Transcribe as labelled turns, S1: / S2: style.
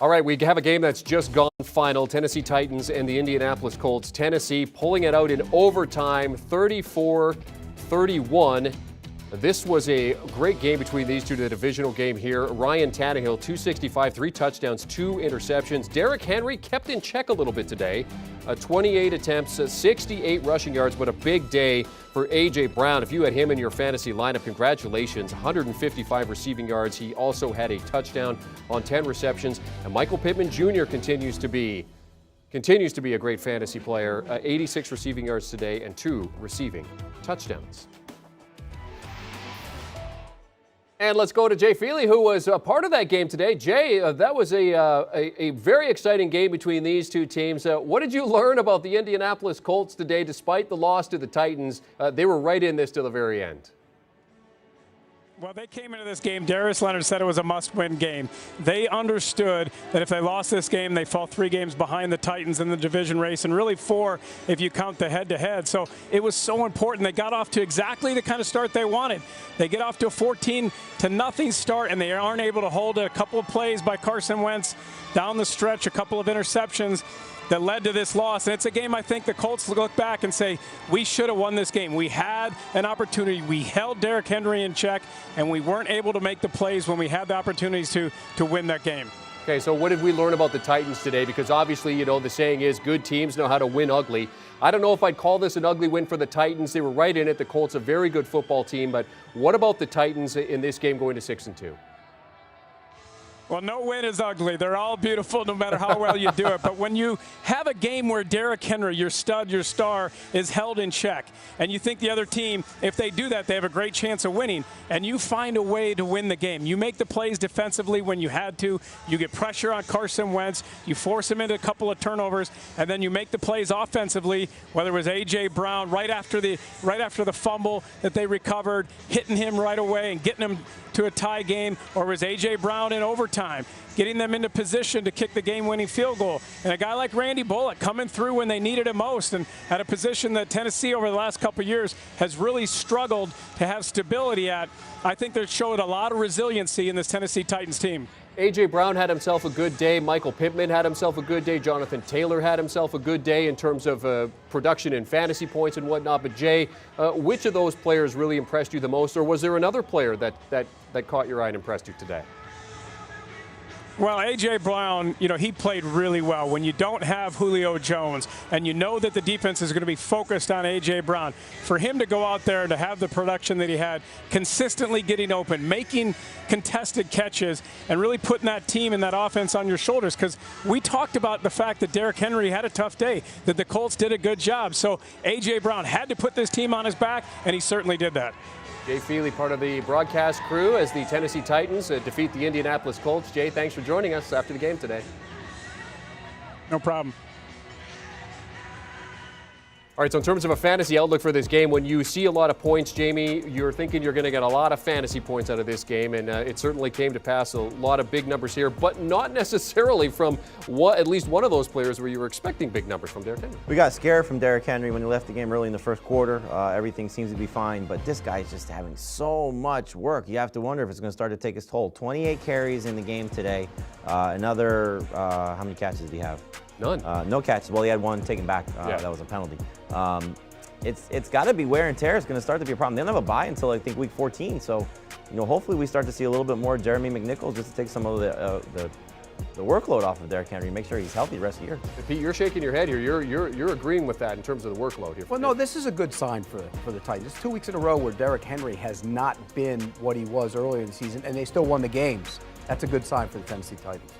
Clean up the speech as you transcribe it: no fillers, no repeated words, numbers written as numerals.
S1: All right, we have a game that's just gone final. Tennessee Titans and the Indianapolis Colts. Tennessee pulling it out in overtime, 34-31. This was a great game between these two, the divisional game here. Ryan Tannehill, 265, 3 touchdowns, 2 interceptions. Derrick Henry kept in check a little bit today. 28 attempts, 68 rushing yards, but a big day for A.J. Brown. If you had him in your fantasy lineup, congratulations. 155 receiving yards. He also had a touchdown on 10 receptions. And Michael Pittman Jr. continues to be a great fantasy player. 86 receiving yards today and 2 receiving touchdowns. And let's go to Jay Feely, who was a part of that game today. Jay, that was a very exciting game between these two teams. What did you learn about the Indianapolis Colts today, despite the loss to the Titans? They were right in this to the very end.
S2: Well, they came into this game, Darius Leonard said it was a must-win game. They understood that if they lost this game, they fall 3 games behind the Titans in the division race, and really 4 if you count the head-to-head. So it was so important. They got off to exactly the kind of start they wanted. They get off to a 14-0 start, and they aren't able to hold it. A couple of plays by Carson Wentz down the stretch, a couple of interceptions that led to this loss. And it's a game I think the Colts look back and say, we should have won this game. We had an opportunity. We held Derrick Henry in check, and we weren't able to make the plays when we had the opportunities to win that game.
S1: Okay, so what did we learn about the Titans today? Because obviously, you know, the saying is good teams know how to win ugly. I don't know if I'd call this an ugly win for the Titans. They were right in it. The Colts, a very good football team. But what about the Titans in this game going to 6-2?
S2: Well, no win is ugly. They're all beautiful no matter how well you do it. But when you have a game where Derrick Henry, your stud, your star, is held in check, and you think the other team, if they do that, they have a great chance of winning, and you find a way to win the game. You make the plays defensively when you had to. You get pressure on Carson Wentz. You force him into a couple of turnovers, and then you make the plays offensively, whether it was A.J. Brown right after the fumble that they recovered, hitting him right away and getting him to a tie game, or was A.J. Brown in overtime, getting them into position to kick the game-winning field goal. And a guy like Randy Bullock coming through when they needed him most, and at a position that Tennessee over the last couple of years has really struggled to have stability at. I think they're showing a lot of resiliency in this Tennessee Titans team.
S1: A.J. Brown had himself a good day. Michael Pittman had himself a good day. Jonathan Taylor had himself a good day in terms of production and fantasy points and whatnot. But, Jay, which of those players really impressed you the most? Or was there another player that caught your eye and impressed you today?
S2: Well, A.J. Brown, you know, he played really well. When you don't have Julio Jones and you know that the defense is going to be focused on A.J. Brown, for him to go out there and to have the production that he had, consistently getting open, making contested catches, and really putting that team and that offense on your shoulders, because we talked about the fact that Derrick Henry had a tough day, that the Colts did a good job. So A.J. Brown had to put this team on his back, and he certainly did that.
S1: Jay Feely, part of the broadcast crew as the Tennessee Titans defeat the Indianapolis Colts. Jay, thanks for joining us after the game today.
S2: No problem.
S1: All right, so in terms of a fantasy outlook for this game, when you see a lot of points, Jamie, you're thinking you're going to get a lot of fantasy points out of this game, and it certainly came to pass. A lot of big numbers here, but not necessarily from at least one of those players where you were expecting big numbers from Derrick Henry.
S3: We got scared from Derrick Henry when he left the game early in the first quarter. Everything seems to be fine, but this guy's just having so much work. You have to wonder if it's going to start to take its toll. 28 carries in the game today. How many catches did he have?
S1: None.
S3: No catches. Well, he had one taken back. That was a penalty. It's got to be wear and tear. It's going to start to be a problem. They don't have a bye until I think week 14. So, you know, hopefully we start to see a little bit more Jeremy McNichols just to take some of the workload off of Derrick Henry, make sure he's healthy the rest of the year.
S1: Pete, you're shaking your head here. You're agreeing with that in terms of the workload here.
S4: Well, no, this is a good sign for the Titans. It's 2 weeks in a row where Derrick Henry has not been what he was earlier in the season, and they still won the games. That's a good sign for the Tennessee Titans.